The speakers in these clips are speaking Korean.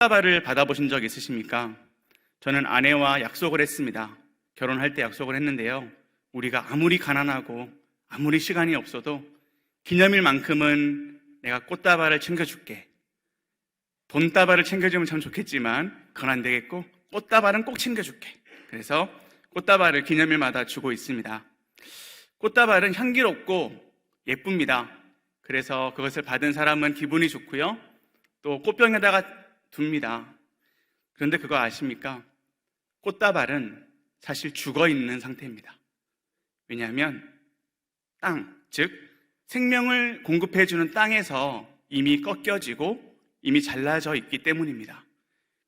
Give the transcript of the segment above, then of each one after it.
꽃다발을 받아보신 적 있으십니까? 저는 아내와 약속을 했습니다. 결혼할 때 약속을 했는데요. 우리가 아무리 가난하고 아무리 시간이 없어도 기념일만큼은 내가 꽃다발을 챙겨줄게. 돈다발을 챙겨주면 참 좋겠지만 그건 안 되겠고 꽃다발은 꼭 챙겨줄게. 그래서 꽃다발을 기념일마다 주고 있습니다. 꽃다발은 향기롭고 예쁩니다. 그래서 그것을 받은 사람은 기분이 좋고요. 또 꽃병에다가 둡니다. 그런데 그거 아십니까? 꽃다발은 사실 죽어있는 상태입니다. 왜냐하면 땅, 즉 생명을 공급해주는 땅에서 이미 꺾여지고 이미 잘라져 있기 때문입니다.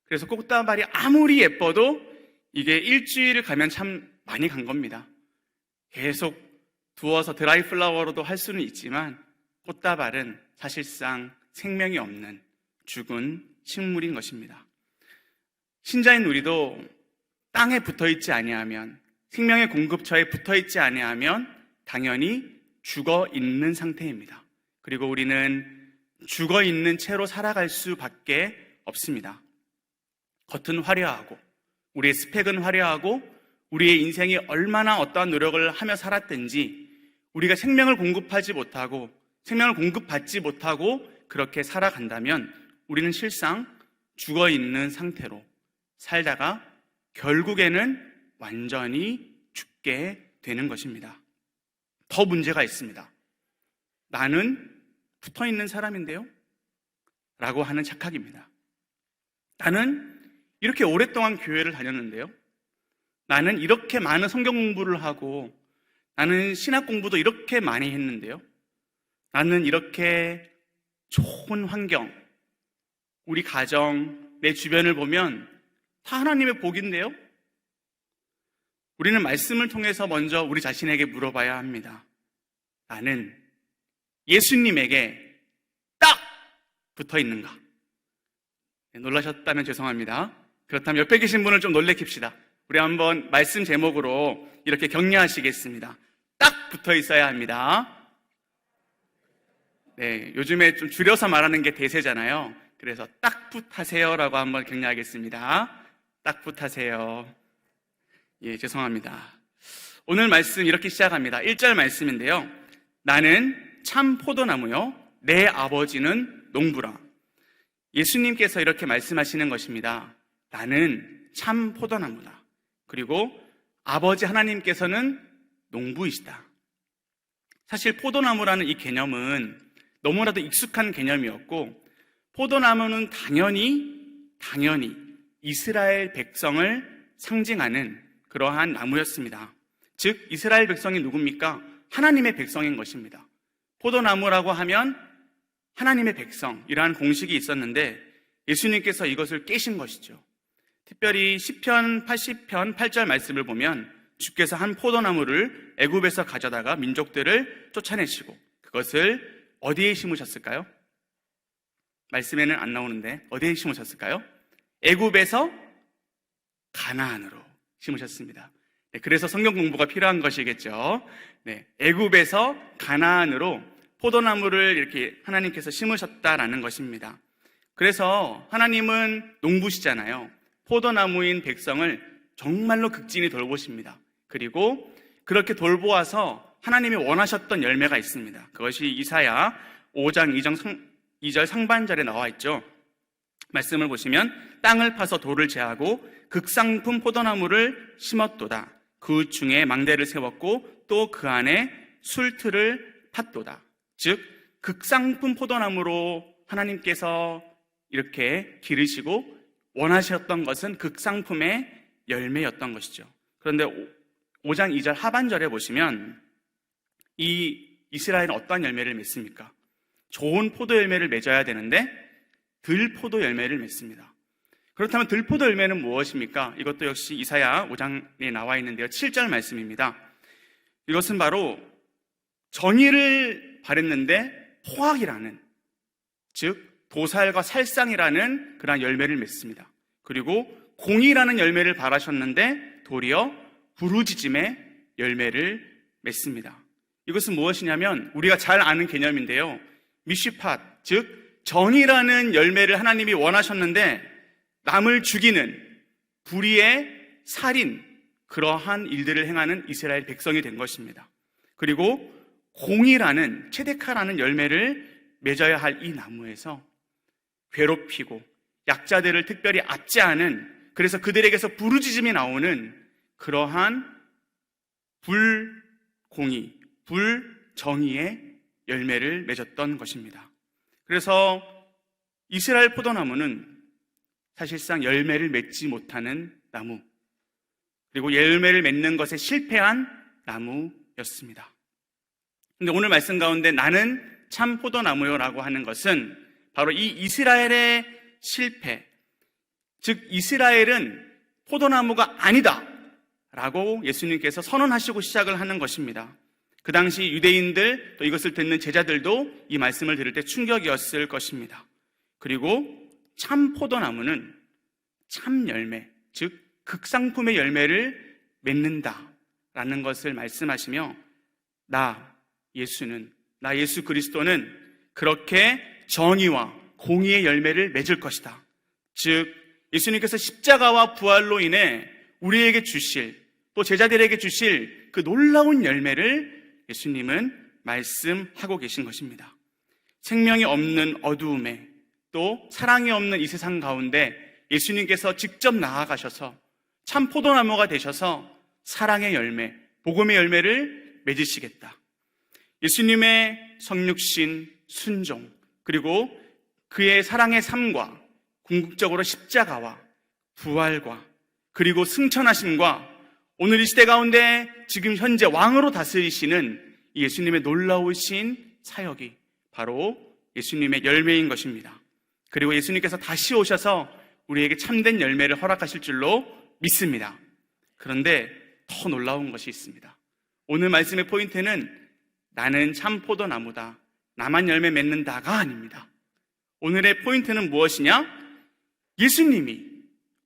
그래서 꽃다발이 아무리 예뻐도 이게 일주일을 가면 참 많이 간 겁니다. 계속 두어서 드라이 플라워로도 할 수는 있지만 꽃다발은 사실상 생명이 없는 죽은 식물인 것입니다. 신자인 우리도 땅에 붙어있지 아니하면, 생명의 공급처에 붙어있지 아니하면 당연히 죽어있는 상태입니다. 그리고 우리는 죽어있는 채로 살아갈 수밖에 없습니다. 겉은 화려하고 우리의 스펙은 화려하고 우리의 인생이 얼마나 어떠한 노력을 하며 살았든지 우리가 생명을 공급하지 못하고 생명을 공급받지 못하고 그렇게 살아간다면 우리는 실상 죽어있는 상태로 살다가 결국에는 완전히 죽게 되는 것입니다. 더 문제가 있습니다. 나는 붙어있는 사람인데요? 라고 하는 착각입니다. 나는 이렇게 오랫동안 교회를 다녔는데요? 나는 이렇게 많은 성경 공부를 하고 나는 신학 공부도 이렇게 많이 했는데요? 나는 이렇게 좋은 환경, 우리 가정, 내 주변을 보면 다 하나님의 복인데요? 우리는 말씀을 통해서 먼저 우리 자신에게 물어봐야 합니다. 나는 예수님에게 딱 붙어 있는가? 놀라셨다면 죄송합니다. 그렇다면 옆에 계신 분을 좀 놀래킵시다. 우리 한번 말씀 제목으로 이렇게 격려하시겠습니다. 딱 붙어 있어야 합니다. 네, 요즘에 좀 줄여서 말하는 게 대세잖아요. 그래서 딱붙하세요라고 한번 격려하겠습니다. 딱붙하세요. 예, 죄송합니다. 오늘 말씀 이렇게 시작합니다. 1절 말씀인데요. 나는 참 포도나무요, 내 아버지는 농부라. 예수님께서 이렇게 말씀하시는 것입니다. 나는 참 포도나무다. 그리고 아버지 하나님께서는 농부이시다. 사실 포도나무라는 이 개념은 너무나도 익숙한 개념이었고 포도나무는 당연히 이스라엘 백성을 상징하는 그러한 나무였습니다. 즉 이스라엘 백성이 누굽니까? 하나님의 백성인 것입니다. 포도나무라고 하면 하나님의 백성이라는 공식이 있었는데 예수님께서 이것을 깨신 것이죠. 특별히 시편 80편 8절 말씀을 보면 주께서 한 포도나무를 애굽에서 가져다가 민족들을 쫓아내시고 그것을 어디에 심으셨을까요? 말씀에는 안 나오는데 어디에 심으셨을까요? 애굽에서 가나안으로 심으셨습니다. 네, 그래서 성경 공부가 필요한 것이겠죠. 네, 애굽에서 가나안으로 포도나무를 이렇게 하나님께서 심으셨다라는 것입니다. 그래서 하나님은 농부시잖아요. 포도나무인 백성을 정말로 극진히 돌보십니다. 그리고 그렇게 돌보아서 하나님이 원하셨던 열매가 있습니다. 그것이 이사야 5장 2절 상반절에 나와 있죠. 말씀을 보시면 땅을 파서 돌을 제하고 극상품 포도나무를 심었도다. 그 중에 망대를 세웠고 또 그 안에 술틀을 팠도다. 즉 극상품 포도나무로 하나님께서 이렇게 기르시고 원하셨던 것은 극상품의 열매였던 것이죠. 그런데 5장 2절 하반절에 보시면 이 이스라엘은 어떠한 열매를 맺습니까? 좋은 포도 열매를 맺어야 되는데 들포도 열매를 맺습니다. 그렇다면 들포도 열매는 무엇입니까? 이것도 역시 이사야 5장에 나와 있는데요. 7절 말씀입니다. 이것은 바로 정의를 바랬는데 포악이라는, 즉 도살과 살상이라는 그러한 열매를 맺습니다. 그리고 공의라는 열매를 바라셨는데 도리어 부르짖음의 열매를 맺습니다. 이것은 무엇이냐면 우리가 잘 아는 개념인데요. 미슈팟, 즉 정의라는 열매를 하나님이 원하셨는데 남을 죽이는 불의의 살인, 그러한 일들을 행하는 이스라엘 백성이 된 것입니다. 그리고 공의라는, 체데카라는 열매를 맺어야 할 이 나무에서 괴롭히고 약자들을 특별히 압제하는, 그래서 그들에게서 부르짖음이 나오는 그러한 불공의, 불정의의 열매를 맺었던 것입니다. 그래서 이스라엘 포도나무는 사실상 열매를 맺지 못하는 나무, 그리고 열매를 맺는 것에 실패한 나무였습니다. 그런데 오늘 말씀 가운데 나는 참 포도나무요라고 하는 것은 바로 이 이스라엘의 실패, 즉 이스라엘은 포도나무가 아니다 라고 예수님께서 선언하시고 시작을 하는 것입니다. 그 당시 유대인들, 또 이것을 듣는 제자들도 이 말씀을 들을 때 충격이었을 것입니다. 그리고 참 포도나무는 참 열매, 즉 극상품의 열매를 맺는다라는 것을 말씀하시며, 나 예수 그리스도는 그렇게 정의와 공의의 열매를 맺을 것이다. 즉 예수님께서 십자가와 부활로 인해 우리에게 주실, 또 제자들에게 주실 그 놀라운 열매를 예수님은 말씀하고 계신 것입니다. 생명이 없는 어두움에, 또 사랑이 없는 이 세상 가운데 예수님께서 직접 나아가셔서 참 포도나무가 되셔서 사랑의 열매, 복음의 열매를 맺으시겠다. 예수님의 성육신, 순종, 그리고 그의 사랑의 삶과 궁극적으로 십자가와 부활과 그리고 승천하심과 오늘 이 시대 가운데 지금 현재 왕으로 다스리시는 예수님의 놀라우신 사역이 바로 예수님의 열매인 것입니다. 그리고 예수님께서 다시 오셔서 우리에게 참된 열매를 허락하실 줄로 믿습니다. 그런데 더 놀라운 것이 있습니다. 오늘 말씀의 포인트는 나는 참 포도나무다, 나만 열매 맺는다가 아닙니다. 오늘의 포인트는 무엇이냐? 예수님이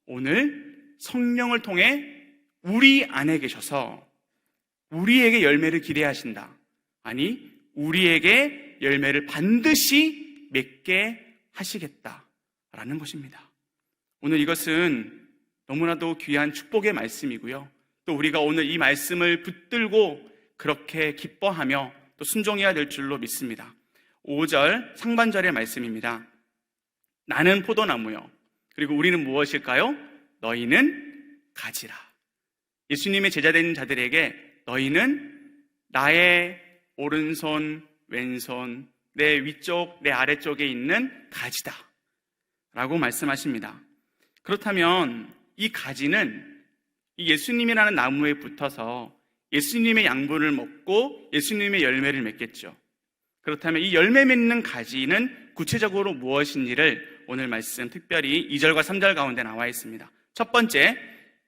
오늘 성령을 통해 우리 안에 계셔서 우리에게 열매를 기대하신다. 아니, 우리에게 열매를 반드시 맺게 하시겠다라는 것입니다. 오늘 이것은 너무나도 귀한 축복의 말씀이고요. 또 우리가 오늘 이 말씀을 붙들고 그렇게 기뻐하며 또 순종해야 될 줄로 믿습니다. 5절 상반절의 말씀입니다. 나는 포도나무요. 그리고 우리는 무엇일까요? 너희는 가지라. 예수님의 제자된 자들에게 너희는 나의 오른손, 왼손, 내 위쪽, 내 아래쪽에 있는 가지다 라고 말씀하십니다. 그렇다면 이 가지는 이 예수님이라는 나무에 붙어서 예수님의 양분을 먹고 예수님의 열매를 맺겠죠. 그렇다면 이 열매 맺는 가지는 구체적으로 무엇인지를 오늘 말씀 특별히 2절과 3절 가운데 나와 있습니다. 첫 번째,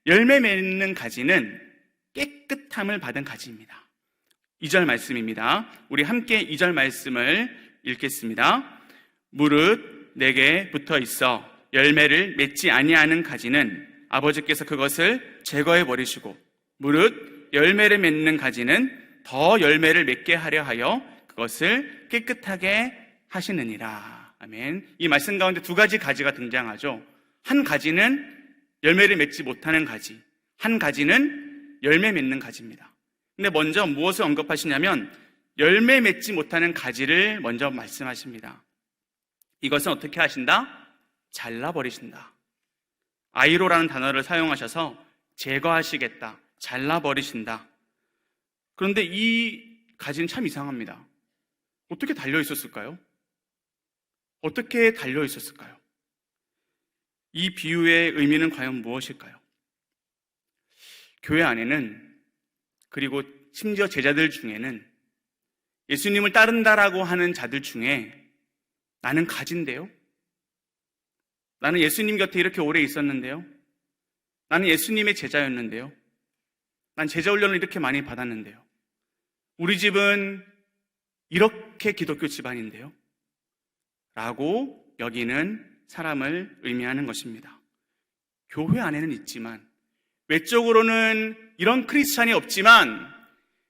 열매 맺는 가지는 깨끗함을 받은 가지입니다. 2절 말씀입니다. 우리 함께 2절 말씀을 읽겠습니다. 무릇 내게 붙어 있어 열매를 맺지 아니하는 가지는 아버지께서 그것을 제거해 버리시고 무릇 열매를 맺는 가지는 더 열매를 맺게 하려 하여 그것을 깨끗하게 하시느니라. 아멘. 이 말씀 가운데 두 가지 가지가 등장하죠. 한 가지는 열매를 맺지 못하는 가지, 한 가지는 열매 맺는 가지입니다. 근데 먼저 무엇을 언급하시냐면 열매 맺지 못하는 가지를 먼저 말씀하십니다. 이것은 어떻게 하신다? 잘라버리신다. 아이로라는 단어를 사용하셔서 제거하시겠다, 잘라버리신다. 그런데 이 가지는 참 이상합니다. 어떻게 달려 있었을까요? 어떻게 달려 있었을까요? 이 비유의 의미는 과연 무엇일까요? 교회 안에는, 그리고 심지어 제자들 중에는 예수님을 따른다라고 하는 자들 중에 나는 가지인데요? 나는 예수님 곁에 이렇게 오래 있었는데요? 나는 예수님의 제자였는데요? 난 제자 훈련을 이렇게 많이 받았는데요? 우리 집은 이렇게 기독교 집안인데요? 라고 여기는 사람을 의미하는 것입니다. 교회 안에는 있지만 외적으로는 이런 크리스찬이 없지만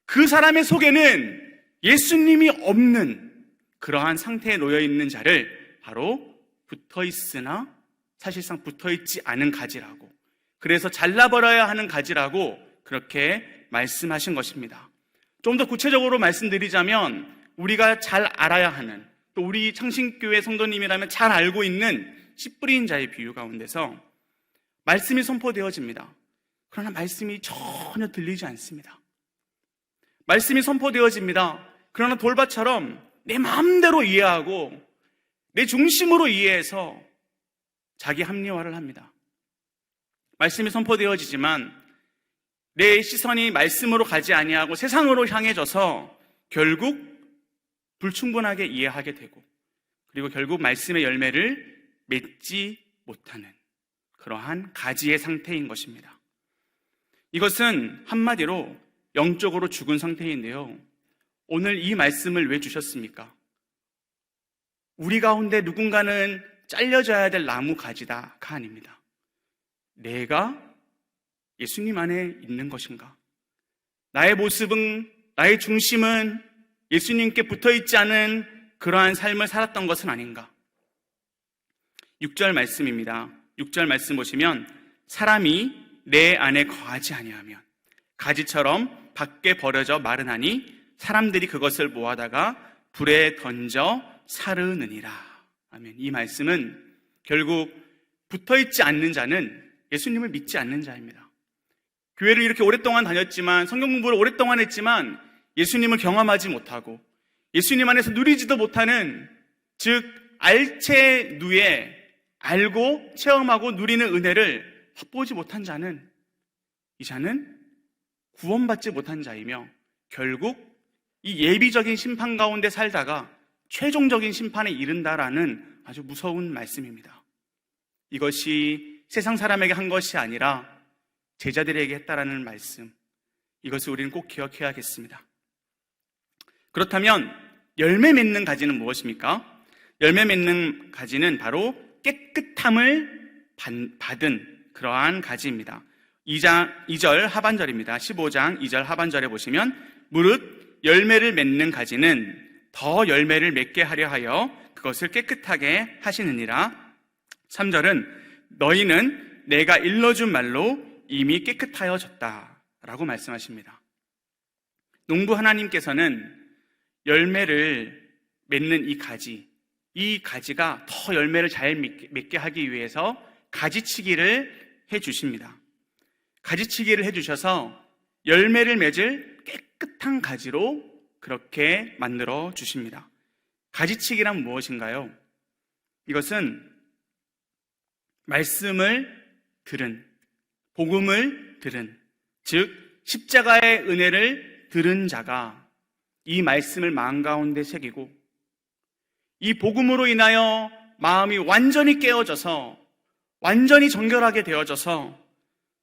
그 사람의 속에는 예수님이 없는 그러한 상태에 놓여 있는 자를 바로 붙어 있으나 사실상 붙어있지 않은 가지라고, 그래서 잘라버려야 하는 가지라고 그렇게 말씀하신 것입니다. 좀 더 구체적으로 말씀드리자면 우리가 잘 알아야 하는, 또 우리 창신교회 성도님이라면 잘 알고 있는 씨 뿌린 자의 비유 가운데서 말씀이 선포되어집니다. 그러나 말씀이 전혀 들리지 않습니다. 말씀이 선포되어집니다. 그러나 돌밭처럼 내 마음대로 이해하고 내 중심으로 이해해서 자기 합리화를 합니다. 말씀이 선포되어지지만 내 시선이 말씀으로 가지 아니하고 세상으로 향해져서 결국 불충분하게 이해하게 되고, 그리고 결국 말씀의 열매를 맺지 못하는 그러한 가지의 상태인 것입니다. 이것은 한마디로 영적으로 죽은 상태인데요. 오늘 이 말씀을 왜 주셨습니까? 우리 가운데 누군가는 잘려져야 될 나무 가지다가 아닙니다. 내가 예수님 안에 있는 것인가? 나의 모습은, 나의 중심은 예수님께 붙어있지 않은 그러한 삶을 살았던 것은 아닌가? 6절 말씀입니다. 6절 말씀 보시면 사람이 내 안에 거하지 아니하면 가지처럼 밖에 버려져 마르나니 사람들이 그것을 모아다가 불에 던져 사르느니라. 아멘. 이 말씀은 결국 붙어있지 않는 자는 예수님을 믿지 않는 자입니다. 교회를 이렇게 오랫동안 다녔지만, 성경 공부를 오랫동안 했지만 예수님을 경험하지 못하고 예수님 안에서 누리지도 못하는, 즉 알체 누에 알고 체험하고 누리는 은혜를 맛보지 못한 자는, 이 자는 구원받지 못한 자이며 결국 이 예비적인 심판 가운데 살다가 최종적인 심판에 이른다라는 아주 무서운 말씀입니다. 이것이 세상 사람에게 한 것이 아니라 제자들에게 했다라는 말씀, 이것을 우리는 꼭 기억해야겠습니다. 그렇다면 열매 맺는 가지는 무엇입니까? 열매 맺는 가지는 바로 깨끗함을 받은 그러한 가지입니다. 2절 하반절입니다. 15장 2절 하반절에 보시면 무릇 열매를 맺는 가지는 더 열매를 맺게 하려 하여 그것을 깨끗하게 하시느니라. 3절은 너희는 내가 일러준 말로 이미 깨끗하여졌다 라고 말씀하십니다. 농부 하나님께서는 열매를 맺는 이 가지가 더 열매를 잘 맺게 하기 위해서 가지치기를 해주십니다. 가지치기를 해주셔서 열매를 맺을 깨끗한 가지로 그렇게 만들어 주십니다. 가지치기란 무엇인가요? 이것은 말씀을 들은, 복음을 들은, 즉 십자가의 은혜를 들은 자가 이 말씀을 마음 가운데 새기고 이 복음으로 인하여 마음이 완전히 깨어져서 완전히 정결하게 되어져서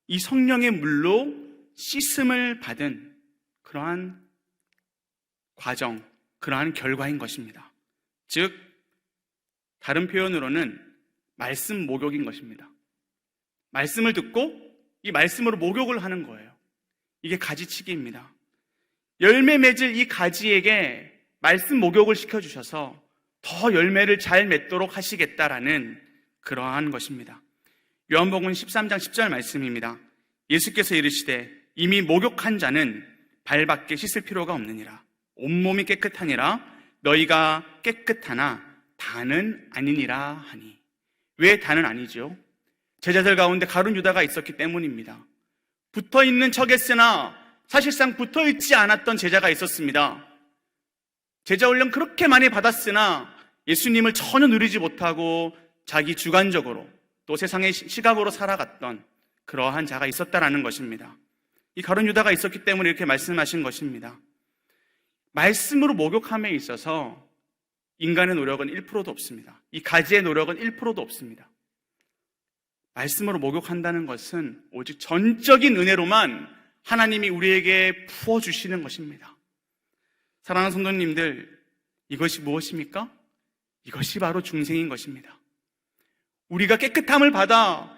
이 성령의 물로 씻음을 받은 그러한 과정, 그러한 결과인 것입니다. 즉 다른 표현으로는 말씀 목욕인 것입니다. 말씀을 듣고 이 말씀으로 목욕을 하는 거예요. 이게 가지치기입니다. 열매 맺을 이 가지에게 말씀 목욕을 시켜주셔서 더 열매를 잘 맺도록 하시겠다라는 그러한 것입니다. 요한복음 13장 10절 말씀입니다. 예수께서 이르시되 이미 목욕한 자는 발밖에 씻을 필요가 없느니라. 온몸이 깨끗하니라. 너희가 깨끗하나 다는 아니니라 하니. 왜 다는 아니죠? 제자들 가운데 가룟 유다가 있었기 때문입니다. 붙어있는 척했으나 사실상 붙어있지 않았던 제자가 있었습니다. 제자 훈련 그렇게 많이 받았으나 예수님을 전혀 누리지 못하고 자기 주관적으로 또 세상의 시각으로 살아갔던 그러한 자가 있었다라는 것입니다. 이 가룟 유다가 있었기 때문에 이렇게 말씀하신 것입니다. 말씀으로 목욕함에 있어서 인간의 노력은 1%도 없습니다. 이 가지의 노력은 1%도 없습니다. 말씀으로 목욕한다는 것은 오직 전적인 은혜로만 하나님이 우리에게 부어주시는 것입니다. 사랑하는 성도님들, 이것이 무엇입니까? 이것이 바로 중생인 것입니다. 우리가 깨끗함을 받아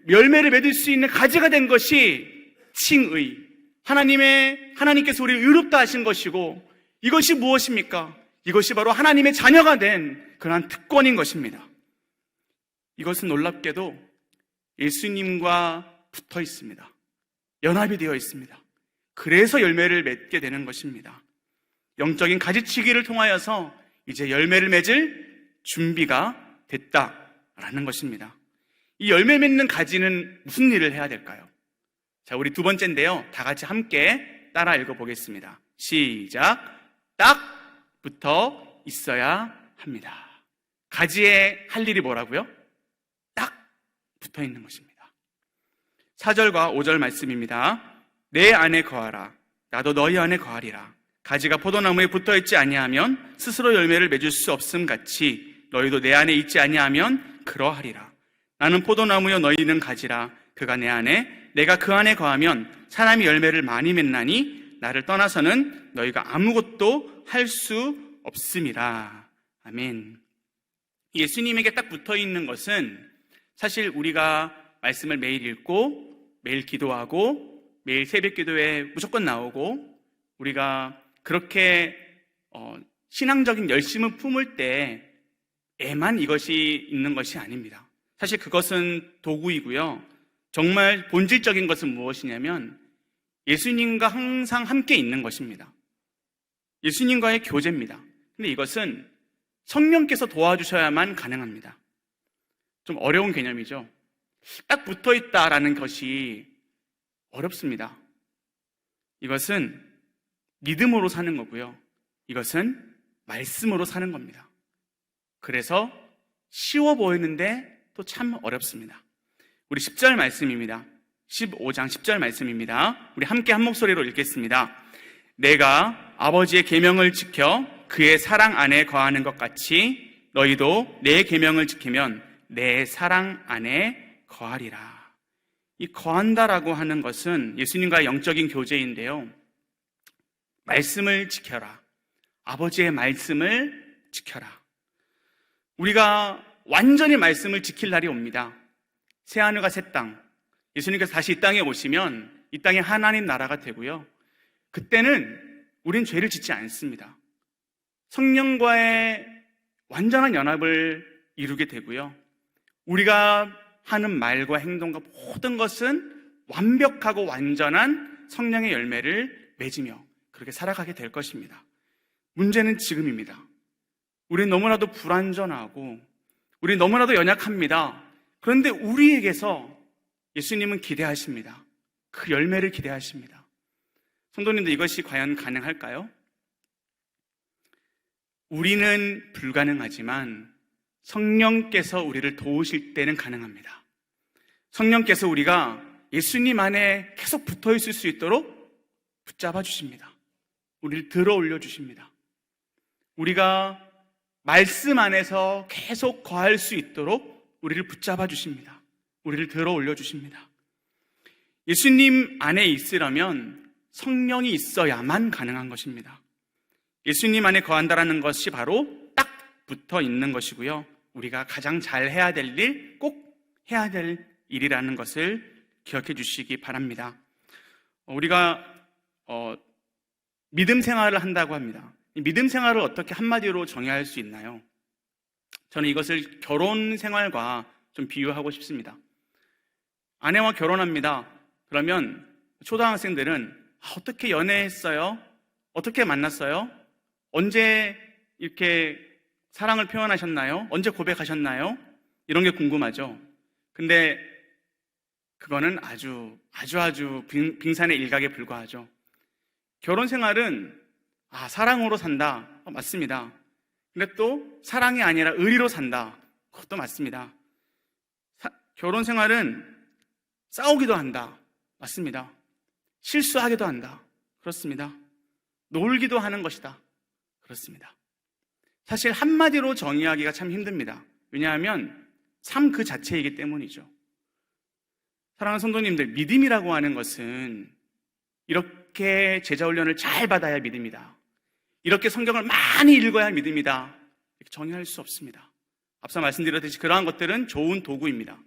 열매를 맺을 수 있는 가지가 된 것이 칭의, 하나님께서 우리를 의롭다 하신 것이고, 이것이 무엇입니까? 이것이 바로 하나님의 자녀가 된 그러한 특권인 것입니다. 이것은 놀랍게도 예수님과 붙어 있습니다. 연합이 되어 있습니다. 그래서 열매를 맺게 되는 것입니다. 영적인 가지치기를 통하여서 이제 열매를 맺을 준비가 됐다라는 것입니다. 이 열매 맺는 가지는 무슨 일을 해야 될까요? 자, 우리 두 번째인데요. 다 같이 함께 따라 읽어보겠습니다. 시작. 딱 붙어 있어야 합니다. 가지에 할 일이 뭐라고요? 딱 붙어 있는 것입니다. 4절과 5절 말씀입니다. 내 안에 거하라. 나도 너희 안에 거하리라. 가지가 포도나무에 붙어 있지 아니하면 스스로 열매를 맺을 수 없음 같이 너희도 내 안에 있지 아니하면 그러하리라. 나는 포도나무요 너희는 가지라. 그가 내 안에 내가 그 안에 거하면 사람이 열매를 많이 맺나니 나를 떠나서는 너희가 아무것도 할 수 없음이라. 아멘. 예수님에게 딱 붙어 있는 것은 사실 우리가 말씀을 매일 읽고 매일 기도하고 매일 새벽 기도에 무조건 나오고 우리가 그렇게 신앙적인 열심을 품을 때에만 이것이 있는 것이 아닙니다. 사실 그것은 도구이고요. 정말 본질적인 것은 무엇이냐면 예수님과 항상 함께 있는 것입니다. 예수님과의 교제입니다. 근데 이것은 성령께서 도와주셔야만 가능합니다. 좀 어려운 개념이죠. 딱 붙어 있다라는 것이 어렵습니다. 이것은 믿음으로 사는 거고요. 이것은 말씀으로 사는 겁니다. 그래서 쉬워 보이는데 또 참 어렵습니다. 우리 10절 말씀입니다. 15장 10절 말씀입니다. 우리 함께 한 목소리로 읽겠습니다. 내가 아버지의 계명을 지켜 그의 사랑 안에 거하는 것 같이 너희도 내 계명을 지키면 내 사랑 안에 거하리라. 이 거한다라고 하는 것은 예수님과의 영적인 교제인데요. 말씀을 지켜라. 아버지의 말씀을 지켜라. 우리가 완전히 말씀을 지킬 날이 옵니다. 새하늘과 새 땅. 예수님께서 다시 이 땅에 오시면 이 땅에 하나님 나라가 되고요. 그때는 우린 죄를 짓지 않습니다. 성령과의 완전한 연합을 이루게 되고요. 우리가 하는 말과 행동과 모든 것은 완벽하고 완전한 성령의 열매를 맺으며 그렇게 살아가게 될 것입니다. 문제는 지금입니다. 우리는 너무나도 불완전하고 우리는 너무나도 연약합니다. 그런데 우리에게서 예수님은 기대하십니다. 그 열매를 기대하십니다. 성도님들, 이것이 과연 가능할까요? 우리는 불가능하지만 성령께서 우리를 도우실 때는 가능합니다. 성령께서 우리가 예수님 안에 계속 붙어 있을 수 있도록 붙잡아 주십니다. 우리를 들어 올려 주십니다. 우리가 말씀 안에서 계속 거할 수 있도록 우리를 붙잡아 주십니다. 우리를 들어 올려 주십니다. 예수님 안에 있으려면 성령이 있어야만 가능한 것입니다. 예수님 안에 거한다라는 것이 바로 딱 붙어 있는 것이고요. 우리가 가장 잘 해야 될 일, 꼭 해야 될 일이라는 것을 기억해 주시기 바랍니다. 우리가 믿음 생활을 한다고 합니다. 이 믿음 생활을 어떻게 한마디로 정의할 수 있나요? 저는 이것을 결혼 생활과 좀 비유하고 싶습니다. 아내와 결혼합니다. 그러면 초등학생들은 어떻게 연애했어요? 어떻게 만났어요? 언제 이렇게 사랑을 표현하셨나요? 언제 고백하셨나요? 이런 게 궁금하죠. 근데 그거는 아주 빙산의 일각에 불과하죠. 결혼 생활은 사랑으로 산다. 맞습니다. 근데 또 사랑이 아니라 의리로 산다. 그것도 맞습니다. 결혼 생활은 싸우기도 한다. 맞습니다. 실수하기도 한다. 그렇습니다. 놀기도 하는 것이다. 그렇습니다. 사실 한마디로 정의하기가 참 힘듭니다. 왜냐하면 삶 그 자체이기 때문이죠. 사랑하는 성도님들, 믿음이라고 하는 것은 이렇게 제자 훈련을 잘 받아야 믿음이다. 이렇게 성경을 많이 읽어야 믿음이다. 이렇게 정의할 수 없습니다. 앞서 말씀드렸듯이 그러한 것들은 좋은 도구입니다.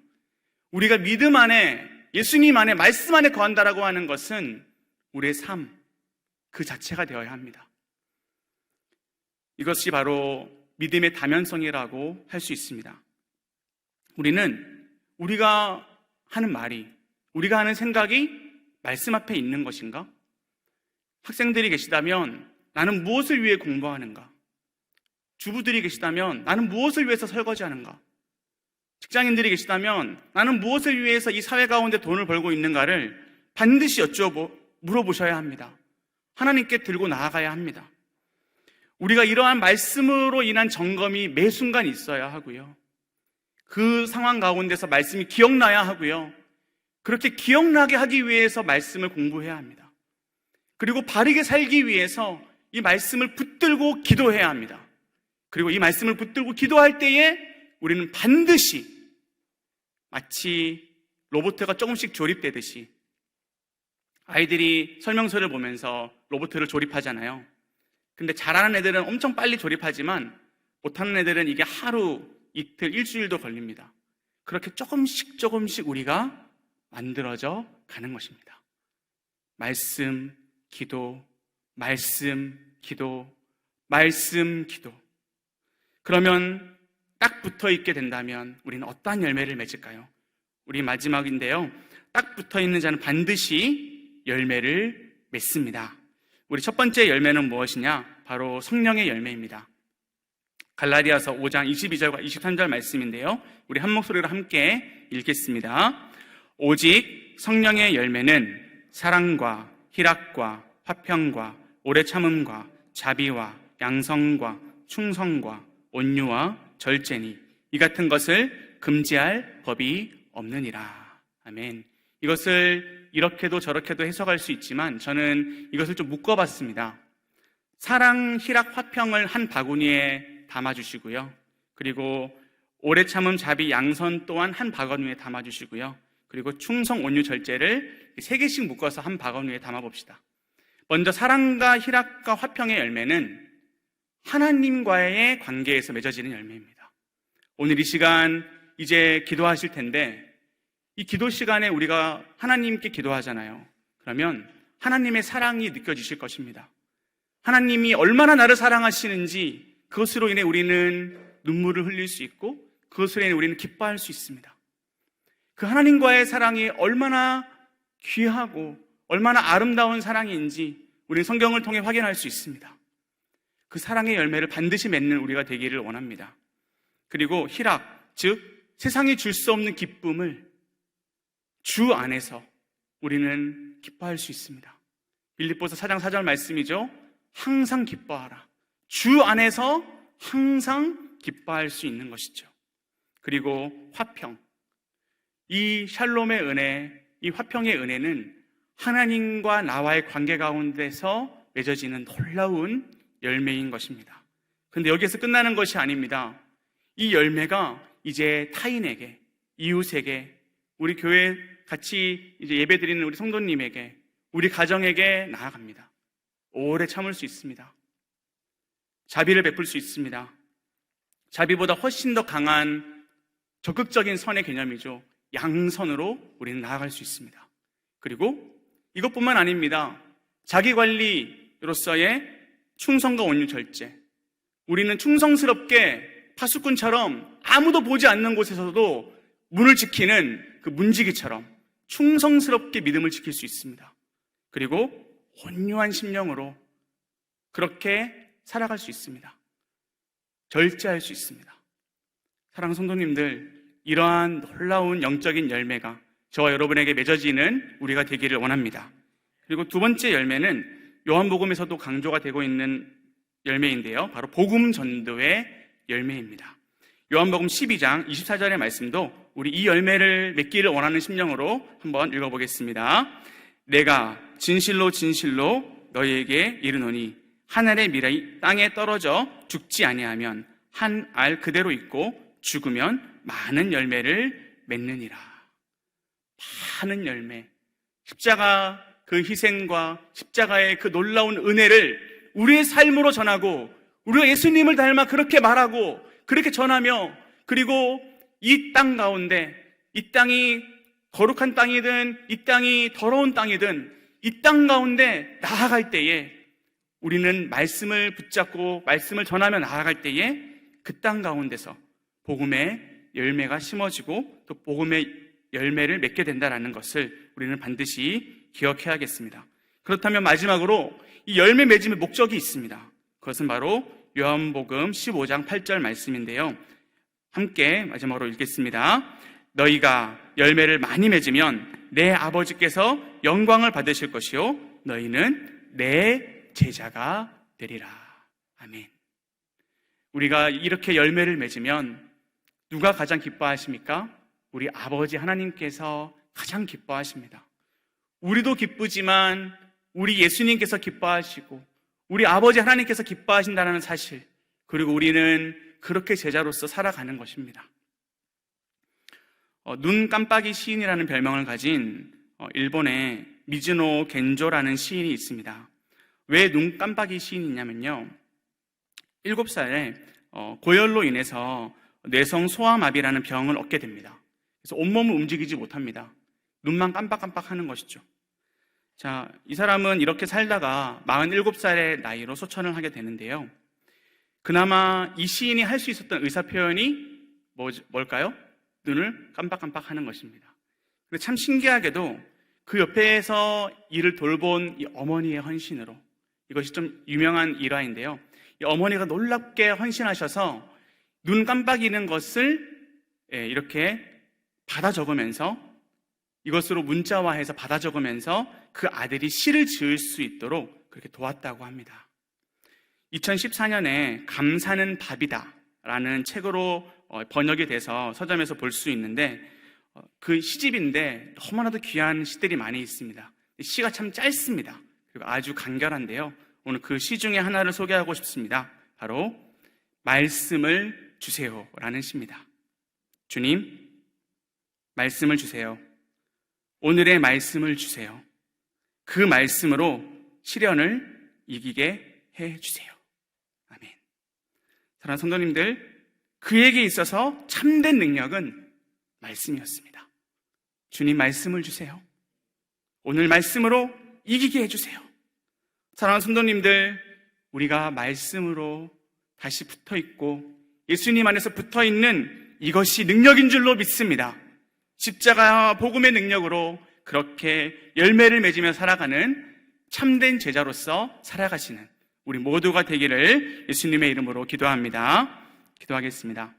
우리가 믿음 안에, 예수님 안에, 말씀 안에 거한다라고 하는 것은 우리의 삶 그 자체가 되어야 합니다. 이것이 바로 믿음의 다면성이라고 할 수 있습니다. 우리가 하는 말이, 우리가 하는 생각이 말씀 앞에 있는 것인가? 학생들이 계시다면 나는 무엇을 위해 공부하는가? 주부들이 계시다면 나는 무엇을 위해서 설거지하는가? 직장인들이 계시다면 나는 무엇을 위해서 이 사회 가운데 돈을 벌고 있는가를 반드시 물어보셔야 합니다. 하나님께 들고 나아가야 합니다. 우리가 이러한 말씀으로 인한 점검이 매 순간 있어야 하고요. 그 상황 가운데서 말씀이 기억나야 하고요. 그렇게 기억나게 하기 위해서 말씀을 공부해야 합니다. 그리고 바르게 살기 위해서 이 말씀을 붙들고 기도해야 합니다. 그리고 이 말씀을 붙들고 기도할 때에 우리는 반드시 마치 로봇가 조금씩 조립되듯이, 아이들이 설명서를 보면서 로봇을 조립하잖아요. 근데 잘하는 애들은 엄청 빨리 조립하지만 못하는 애들은 이게 하루, 이틀, 일주일도 걸립니다. 그렇게 조금씩 우리가 만들어져 가는 것입니다. 말씀, 기도, 말씀, 기도, 말씀, 기도. 그러면 딱 붙어 있게 된다면 우리는 어떠한 열매를 맺을까요? 우리 마지막인데요. 딱 붙어 있는 자는 반드시 열매를 맺습니다. 우리 첫 번째 열매는 무엇이냐? 바로 성령의 열매입니다. 갈라디아서 5장 22절과 23절 말씀인데요. 우리 한 목소리로 함께 읽겠습니다. 오직 성령의 열매는 사랑과 희락과 화평과 오래 참음과 자비와 양성과 충성과 온유와 절제니 이 같은 것을 금지할 법이 없느니라. 아멘. 이것을 이렇게도 저렇게도 해석할 수 있지만 저는 이것을 좀 묶어봤습니다. 사랑, 희락, 화평을 한 바구니에 담아주시고요. 그리고 오래 참음, 자비, 양선 또한 한 바구니에 담아주시고요. 그리고 충성, 온유, 절제를 3개씩 묶어서 한 바구니에 담아봅시다. 먼저 사랑과 희락과 화평의 열매는 하나님과의 관계에서 맺어지는 열매입니다. 오늘 이 시간 이제 기도하실 텐데 이 기도 시간에 우리가 하나님께 기도하잖아요. 그러면 하나님의 사랑이 느껴지실 것입니다. 하나님이 얼마나 나를 사랑하시는지 그것으로 인해 우리는 눈물을 흘릴 수 있고 그것으로 인해 우리는 기뻐할 수 있습니다. 그 하나님과의 사랑이 얼마나 귀하고 얼마나 아름다운 사랑인지 우리는 성경을 통해 확인할 수 있습니다. 그 사랑의 열매를 반드시 맺는 우리가 되기를 원합니다. 그리고 희락, 즉 세상이 줄 수 없는 기쁨을 주 안에서 우리는 기뻐할 수 있습니다. 빌립보서 4장 4절 말씀이죠. 항상 기뻐하라. 주 안에서 항상 기뻐할 수 있는 것이죠. 그리고 화평. 이 샬롬의 은혜, 이 화평의 은혜는 하나님과 나와의 관계 가운데서 맺어지는 놀라운 열매인 것입니다. 그런데 여기에서 끝나는 것이 아닙니다. 이 열매가 이제 타인에게, 이웃에게, 우리 교회 같이 이제 예배드리는 우리 성도님에게, 우리 가정에게 나아갑니다. 오래 참을 수 있습니다. 자비를 베풀 수 있습니다. 자비보다 훨씬 더 강한 적극적인 선의 개념이죠. 양선으로 우리는 나아갈 수 있습니다. 그리고 이것뿐만 아닙니다. 자기관리로서의 충성과 온유 절제. 우리는 충성스럽게 파수꾼처럼 아무도 보지 않는 곳에서도 문을 지키는 그 문지기처럼 충성스럽게 믿음을 지킬 수 있습니다. 그리고 온유한 심령으로 그렇게 살아갈 수 있습니다. 절제할 수 있습니다. 사랑하는 성도님들, 이러한 놀라운 영적인 열매가 저와 여러분에게 맺어지는 우리가 되기를 원합니다. 그리고 두 번째 열매는 요한복음에서도 강조가 되고 있는 열매인데요. 바로 복음 전도의 열매입니다. 요한복음 12장 24절의 말씀도 우리 이 열매를 맺기를 원하는 심령으로 한번 읽어보겠습니다. 내가 진실로 진실로 너희에게 이르노니 하늘의 미라이 땅에 떨어져 죽지 아니하면 한 알 그대로 있고 죽으면 많은 열매를 맺느니라. 많은 열매. 십자가 그 희생과 십자가의 그 놀라운 은혜를 우리의 삶으로 전하고 우리가 예수님을 닮아 그렇게 말하고 그렇게 전하며 그리고 이 땅 가운데 이 땅이 거룩한 땅이든 이 땅이 더러운 땅이든 이 땅 가운데 나아갈 때에 우리는 말씀을 붙잡고 말씀을 전하며 나아갈 때에 그 땅 가운데서 복음의 열매가 심어지고 또 복음의 열매를 맺게 된다는 것을 우리는 반드시 기억해야겠습니다. 그렇다면 마지막으로 이 열매 맺음의 목적이 있습니다. 그것은 바로 요한복음 15장 8절 말씀인데요. 함께 마지막으로 읽겠습니다. 너희가 열매를 많이 맺으면 내 아버지께서 영광을 받으실 것이요 너희는 내 제자가 되리라. 아멘. 우리가 이렇게 열매를 맺으면 누가 가장 기뻐하십니까? 우리 아버지 하나님께서 가장 기뻐하십니다. 우리도 기쁘지만 우리 예수님께서 기뻐하시고 우리 아버지 하나님께서 기뻐하신다는 사실, 그리고 우리는 그렇게 제자로서 살아가는 것입니다. 눈 깜빡이 시인이라는 별명을 가진 일본의 미즈노 겐조라는 시인이 있습니다. 왜 눈 깜빡이 시인이냐면요, 7살에 고열로 인해서 뇌성 소아마비라는 병을 얻게 됩니다. 그래서 온몸을 움직이지 못합니다. 눈만 깜빡깜빡 하는 것이죠. 자, 이 사람은 이렇게 살다가 47살의 나이로 소천을 하게 되는데요. 그나마 이 시인이 할 수 있었던 의사 표현이 뭘까요? 눈을 깜빡깜빡 하는 것입니다. 근데 참 신기하게도 그 옆에서 이를 돌본 이 어머니의 헌신으로, 이것이 좀 유명한 일화인데요, 이 어머니가 놀랍게 헌신하셔서 눈 깜빡이는 것을 이렇게 받아 적으면서, 이것으로 문자화해서 받아 적으면서 그 아들이 시를 지을 수 있도록 그렇게 도왔다고 합니다. 2014년에 감사는 밥이다 라는 책으로 번역이 돼서 서점에서 볼 수 있는데, 그 시집인데 너무나도 귀한 시들이 많이 있습니다. 시가 참 짧습니다. 그리고 아주 간결한데요, 오늘 그 시 중에 하나를 소개하고 싶습니다. 바로 말씀을 주세요 라는 시입니다. 주님, 말씀을 주세요. 오늘의 말씀을 주세요. 그 말씀으로 시련을 이기게 해주세요. 아멘. 사랑하는 성도님들, 그에게 있어서 참된 능력은 말씀이었습니다. 주님, 말씀을 주세요. 오늘 말씀으로 이기게 해주세요. 사랑하는 성도님들, 우리가 말씀으로 다시 붙어있고 예수님 안에서 붙어있는 이것이 능력인 줄로 믿습니다. 십자가 복음의 능력으로 그렇게 열매를 맺으며 살아가는 참된 제자로서 살아가시는 우리 모두가 되기를 예수님의 이름으로 기도합니다. 기도하겠습니다.